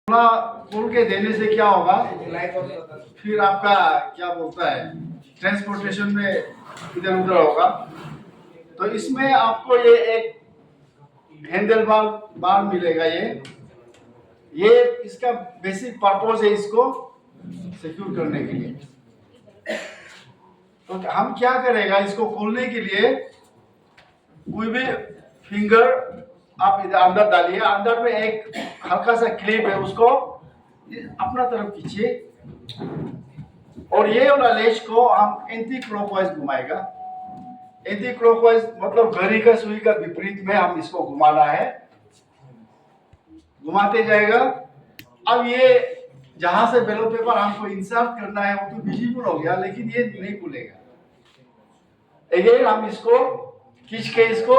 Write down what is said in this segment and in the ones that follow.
थोड़ा खोल के देने से क्या होगा, फिर आपका क्या बोलता है ट्रांसपोर्टेशन में इधर उधर होगा। तो इसमें आपको ये एक हैंडल बार बार मिलेगा। ये इसका बेसिक पर्पस है इसको सिक्योर करने के लिए। तो हम क्या करेगा, इसको खोलने के लिए कोई भी फिंगर आप इधर अंदर डालिए। अंदर में एक हल्का सा क्लिप है, उसको अपना तरफ खींचिए और ये वाला लेच को हम एंटी क्लॉकवाइज घुमाएगा। एंटी क्लॉकवाइज मतलब घड़ी का सुई का विपरीत में हम इसको घुमाना है, घुमाते जाएगा। अब ये जहां से बैलेट पेपर हमको इंसर्ट करना है वो तो विजिबल हो गया, लेकिन ये नहीं खुलेगा। अगेन हम इसको खींच के इसको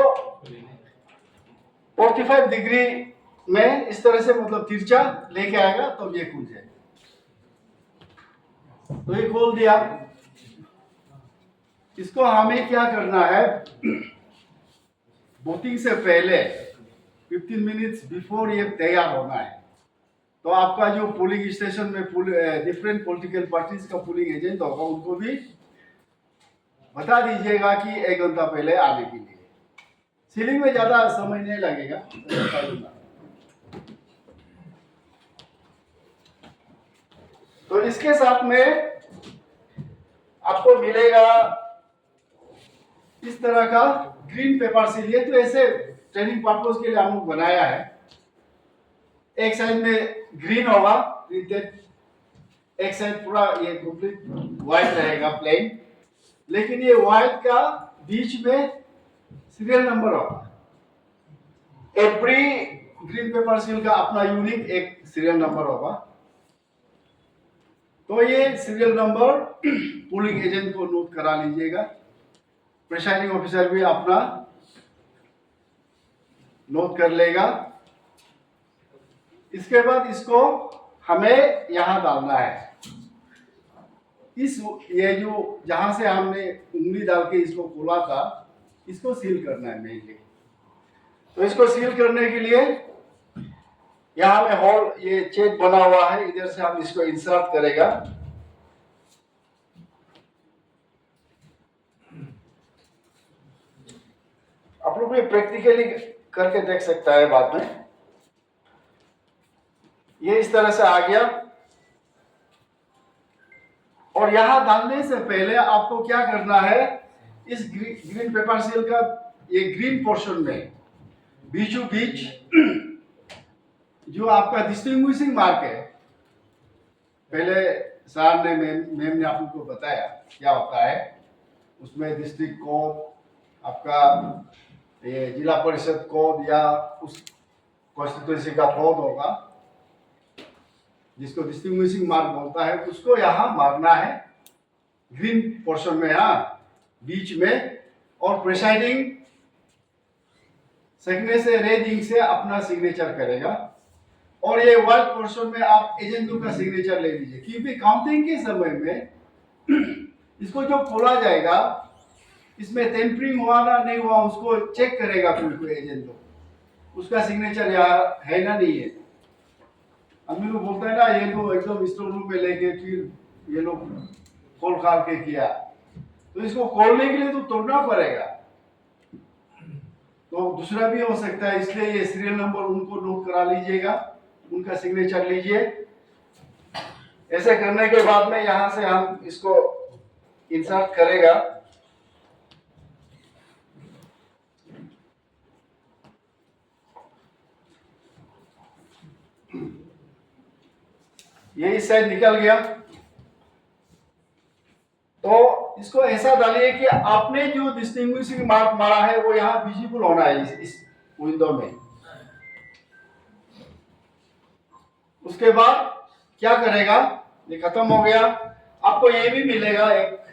45 डिग्री में इस तरह से मतलब तिरछा लेके आएगा तब तो ये खुल जाएगा। तो ये खोल दिया। इसको हमें क्या करना है, वोटिंग से पहले 15 मिनट्स बिफोर ये तैयार होना है। तो आपका जो पोलिंग स्टेशन में डिफरेंट पॉलिटिकल पार्टीज का पोलिंग एजेंट होगा, उनको भी बता दीजिएगा कि 1 घंटा पहले आने के लिए। सीलिंग में ज्यादा समय नहीं लगेगा। तो इसके साथ में आपको मिलेगा इस तरह का ग्रीन पेपर सील। ये तो ऐसे ट्रेनिंग पर्पस के लिए हम लोग बनाया है। एक साइड में ग्रीन होगा प्रिंटेड, एक साइड पूरा ये कंप्लीट व्हाइट रहेगा प्लेन, लेकिन ये व्हाइट का बीच में सीरियल नंबर होगा। एवरी ग्रीन पेपर सील का अपना यूनिक एक सीरियल नंबर होगा। तो ये सीरियल नंबर पोलिंग एजेंट को नोट करा लीजिएगा। प्रिसाइडिंग ऑफिसर भी अपना नोट कर लेगा। इसके बाद इसको हमें यहां डालना है। ये जो जहां से हमने उंगली डाल के इसको खोला था, इसको सील करना है मेनली। तो इसको सील करने के लिए यहाँ में होल ये छेद बना हुआ है, इधर से हम इसको इंसर्ट करेगा। आप लोग भी प्रैक्टिकली करके देख सकता है बाद में। ये इस तरह से आ गया। और यहां डालने से पहले आपको क्या करना है, इस ग्रीन पेपर सील का ये ग्रीन पोर्शन में बीचों बीच जो आपका डिस्टिंग्विशिंग मार्क है, पहले सर ने मैम ने आप लोग को बताया क्या होता है। उसमें डिस्ट्रिक्ट कोड, आपका ये जिला परिषद कोड या उस कॉन्स्टिट्यूंसी का कोड होगा जिसको डिस्टिंग्विशिंग मार्क बोलता है, उसको यहाँ मारना है ग्रीन पोर्शन में, यहाँ बीच में। और प्रिसाइडिंग सेकंड से रेड इंक से अपना सिग्नेचर करेगा। और ये व्हाइट पोर्शन में आप एजेंटों का सिग्नेचर ले लीजिए, क्योंकि काउंटिंग के समय में इसको जो खोला जाएगा, इसमें टेम्परिंग हुआ ना नहीं हुआ उसको चेक करेगा कोई एजेंट, तो उसका सिग्नेचर यहाँ है ना नहीं है। हम लोग बोलते हैं ना, ये लोग एकदम स्टोर रूम में लेके फिर ये लोग खोल खाल के किया, तो इसको खोलने के लिए तो तोड़ना पड़ेगा। तो दूसरा भी हो सकता है, इसलिए ये सीरियल नंबर उनको नोट करा लीजिएगा, उनका सिग्नेचर लीजिए। ऐसे करने के बाद में यहां से हम इसको इंसर्ट करेगा। ये इस साइड निकल गया। तो इसको ऐसा डालिए कि आपने जो डिस्टिंग्विशिंग मार्क मारा है वो यहाँ विजिबल होना है इस विंडो में। उसके बाद क्या करेगा, ये खत्म हो गया। आपको ये भी मिलेगा एक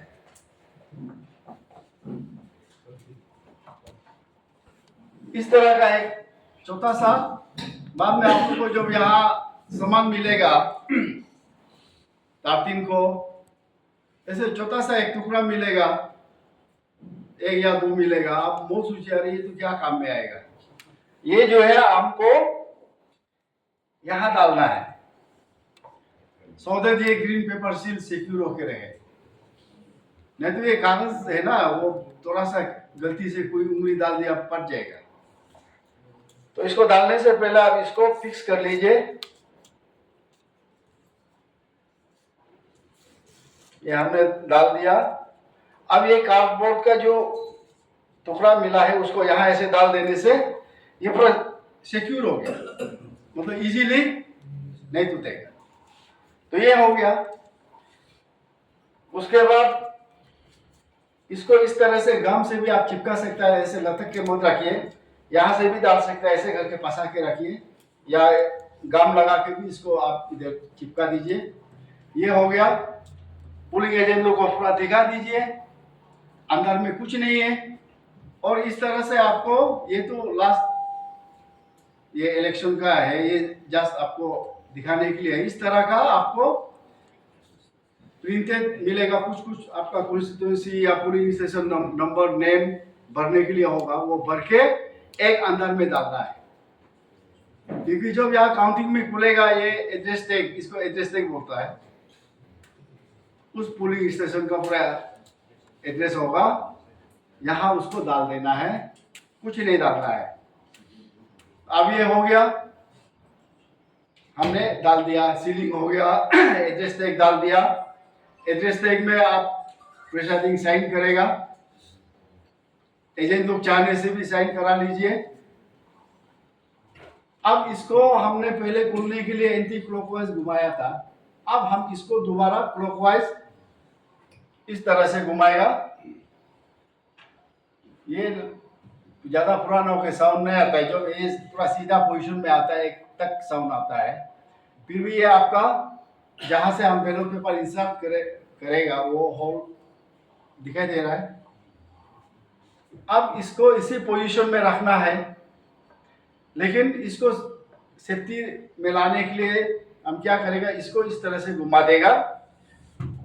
इस तरह का एक छोटा सा, बाद में आप लोगों को जब यहाँ सामान मिलेगा तारतीन को, ऐसे छोटा सा एक टुकड़ा मिलेगा, 1 या 2 मिलेगा। आप बहुत सोचिए रही है तो क्या काम में आएगा। ये जो है हमको यहाँ डालना है। सो दैट ये ग्रीन पेपर सील सिक्योर होके रहे। नहीं तो ये कागज है ना, वो थोड़ा सा गलती से कोई उंगली डाल दिया फट जाएगा। तो इसको डालने से पहले आप इसको फिक्स कर लीजिए। ये हमने डाल दिया। अब ये कार्डबोर्ड का जो टुकड़ा मिला है उसको यहाँ ऐसे डाल देने से ये पूरा सिक्योर हो गया, मतलब इजीली नहीं टूटेगा। तो ये हो गया। उसके बाद इसको इस तरह से गम से भी आप चिपका सकता है, ऐसे लटक के मत रखिए, यहाँ से भी डाल सकते हैं, ऐसे करके फंसा के रखिए, या गम लगा के भी इसको आप इधर चिपका दीजिए। ये हो गया। पुलिंग एजेंट को पूरा दिखा दीजिए, अंदर में कुछ नहीं है। और इस तरह से आपको, ये तो लास्ट ये इलेक्शन का है, ये जस्ट आपको दिखाने के लिए, इस तरह का आपको प्रिंटेड मिलेगा। कुछ आपका कॉन्स्टिट्यूएंसी या पुलिंग स्टेशन नंबर नेम भरने के लिए होगा, वो भर के एक अंदर में डालना है। क्योंकि जब यहाँ काउंटिंग में खुलेगा ये एड्रेस टैग, इसको एड्रेस टैग बोलता है, उस पुलिंग स्टेशन का पूरा एड्रेस होगा, यहाँ उसको डाल देना है, कुछ नहीं डालना है। अब ये हो गया, हमने डाल दिया, सीलिंग हो गया, एड्रेस टैग डाल दिया। एड्रेस टैग में आप प्रेसाइडिंग साइन करेगा, एजेंट लोग चाहने से भी साइन करा लीजिए। अब इसको हमने पहले खोलने के लिए एंटी क्लॉकवाइज घुमाया था, अब हम इसको दोबारा क्लॉकवाइज इस तरह से घुमाएगा। ये ज्यादा पुराना होकर साउंड नहीं आता है, जो ये पूरा सीधा पोजीशन में आता है, एक तक साउंड आता है। फिर भी ये आपका जहां से हम बैलेट पेपर इंसर्ट करेगा वो होल दिखाई दे रहा है। अब इसको इसी पोजीशन में रखना है, लेकिन इसको सेफ्टी में लाने के लिए हम क्या करेगा, इसको इस तरह से घुमा देगा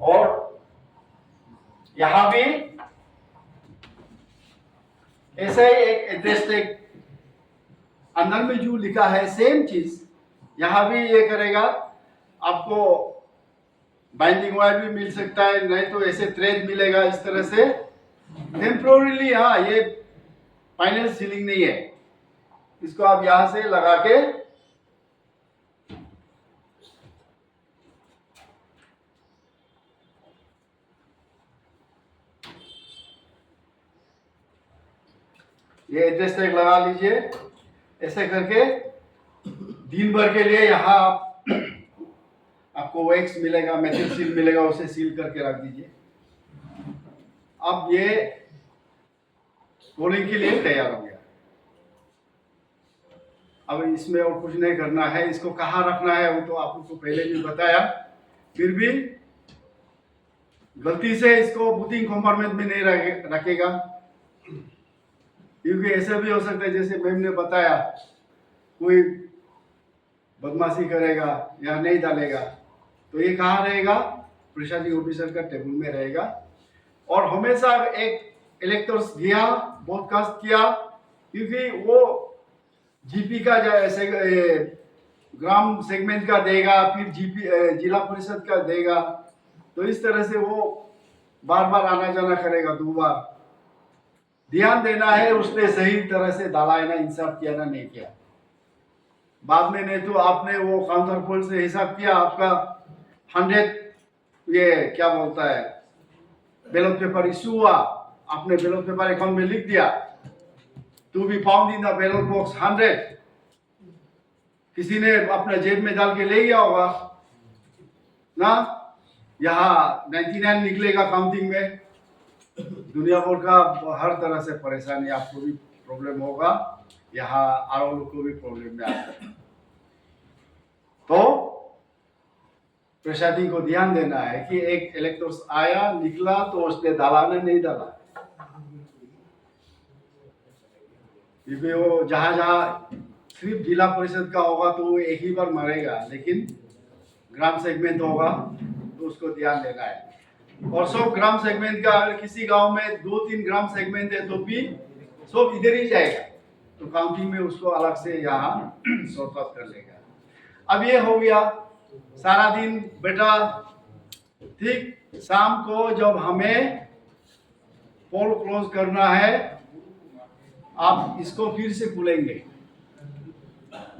और यहां भी ऐसा ही एक एड्रेस टैग अंदर में जो लिखा है सेम चीज यहां भी ये करेगा। आपको बाइंडिंग वायर भी मिल सकता है, नहीं तो ऐसे थ्रेड मिलेगा इस तरह से टेम्पोररीली। हाँ, ये फाइनल सीलिंग नहीं है, इसको आप यहां से लगा के ये एड्रेस टैग लगा लीजिए। ऐसे करके दिन भर के लिए यहाँ आपको वैक्स मिलेगा, मेटल सील मिलेगा, उसे सील करके रख दीजिए। अब ये पोलिंग के लिए तैयार हो गया। अब इसमें और कुछ नहीं करना है। इसको कहाँ रखना है वो तो आपको पहले भी बताया, फिर भी गलती से इसको बूथिंग कंपार्टमेंट में नहीं रखेगा, क्योंकि ऐसा भी हो सकता है जैसे मैम ने बताया, कोई बदमाशी करेगा या नहीं डालेगा, तो ये कहाँ रहेगा, प्रिसाइडिंग ऑफिसर का टेबल में रहेगा। और हमेशा एक इलेक्टर्स गया ब्रॉडकास्ट किया, क्योंकि वो जीपी का जैसे ग्राम सेगमेंट का देगा, फिर जीपी जिला परिषद का देगा, तो इस तरह से वो बार बार आना जाना करेगा। 2 बार ध्यान देना है उसने सही तरह से डाला है ना, इंसाफ किया ना नहीं किया। बाद में नहीं तो आपने वो काउंटर पोल से हिसाब किया, आपका 100 ये क्या बोलता है बैलेट पेपर इशू हुआ, आपने बैलेट पेपर अकाउंट में लिख दिया, to be found in the ballot box 100, किसी ने अपने जेब में डाल के ले गया होगा ना, यहाँ 99 निकलेगा काउंटिंग में। दुनिया भर का हर तरह से परेशानी, आपको भी प्रॉब्लम होगा, यहाँ आर लोग को भी प्रॉब्लम में आता है। तो प्रिसाइडिंग को ध्यान देना है कि एक इलेक्टर्स आया निकला तो उसने डाला ना नहीं डाला, क्योंकि वो जहां जहां सिर्फ जिला परिषद का होगा तो वो एक ही बार मरेगा, लेकिन ग्राम सेगमेंट होगा तो उसको ध्यान देना है। और सब ग्राम सेगमेंट का, अगर किसी गांव में 2-3 ग्राम सेगमेंट है तो भी सब इधर ही जाएगा, तो काउंटिंग में उसको अलग से यहाँ सॉर्ट आउट कर लेगा। अब ये हो गया। सारा दिन बेटा, ठीक शाम को जब हमें पोल क्लोज करना है, आप इसको फिर से खोलेंगे।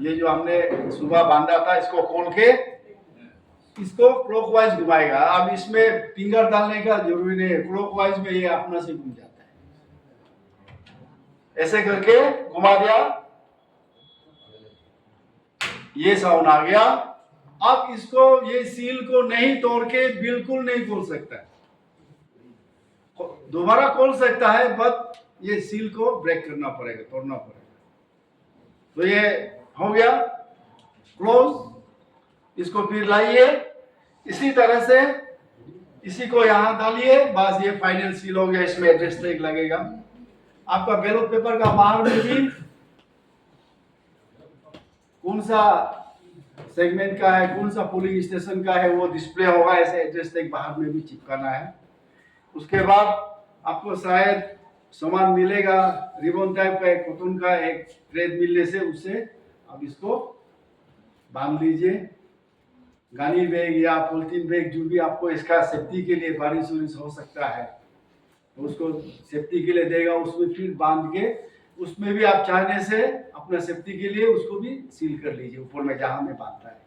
ये जो हमने सुबह बांधा था, इसको खोल के इसको क्लॉकवाइज घुमाएगा। अब इसमें फिंगर डालने का जरूरी नहीं है, क्लॉकवाइज में ये अपना से घूम जाता है। ऐसे करके घुमा दिया, ये साउंड आ गया। अब इसको, ये सील को नहीं तोड़ के बिल्कुल नहीं खोल सकता है, दोबारा खोल सकता है, बट ये सील को ब्रेक करना पड़ेगा, तोड़ना पड़ेगा। तो ये हो गया क्लोज। इसको फिर लाइए, इसी तरह से इसी को यहां डालिए, बस ये फाइनल सील हो गया। इसमें एड्रेस टैग लगेगा। आपका बैलेट पेपर का बाहर में भी कौन सा सेगमेंट का है, कौन सा पोलिंग स्टेशन का है, वो डिस्प्ले होगा। ऐसे एड्रेस टैग बाहर में भी चिपकाना है। उसके बाद आपको शायद सामान मिलेगा, रिबन टाइप का, एक कॉटन का एक थ्रेड मिलने से, उससे आप इसको बांध लीजिए। गानी बैग या पॉलिथीन बैग, जो भी आपको इसका सेफ्टी के लिए, बारिश वारिश हो सकता है तो उसको सेफ्टी के लिए देगा, उसमें फिर बांध के, उसमें भी आप चाहने से अपना सेफ्टी के लिए उसको भी सील कर लीजिए ऊपर में जहां में बांधता है।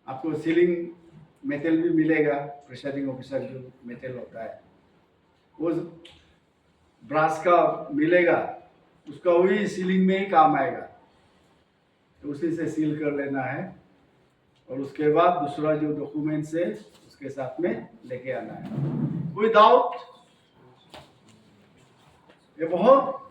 आपको सीलिंग मेटल भी मिलेगा, प्रिसाइडिंग ऑफिसर जो मेटल होता है वो ब्रास का मिलेगा, उसका वही सीलिंग में ही काम आएगा, तो उसी से सील कर लेना है। और उसके बाद दूसरा जो डॉक्यूमेंट्स है उसके साथ में लेके आना है। विदाउट, ये बहुत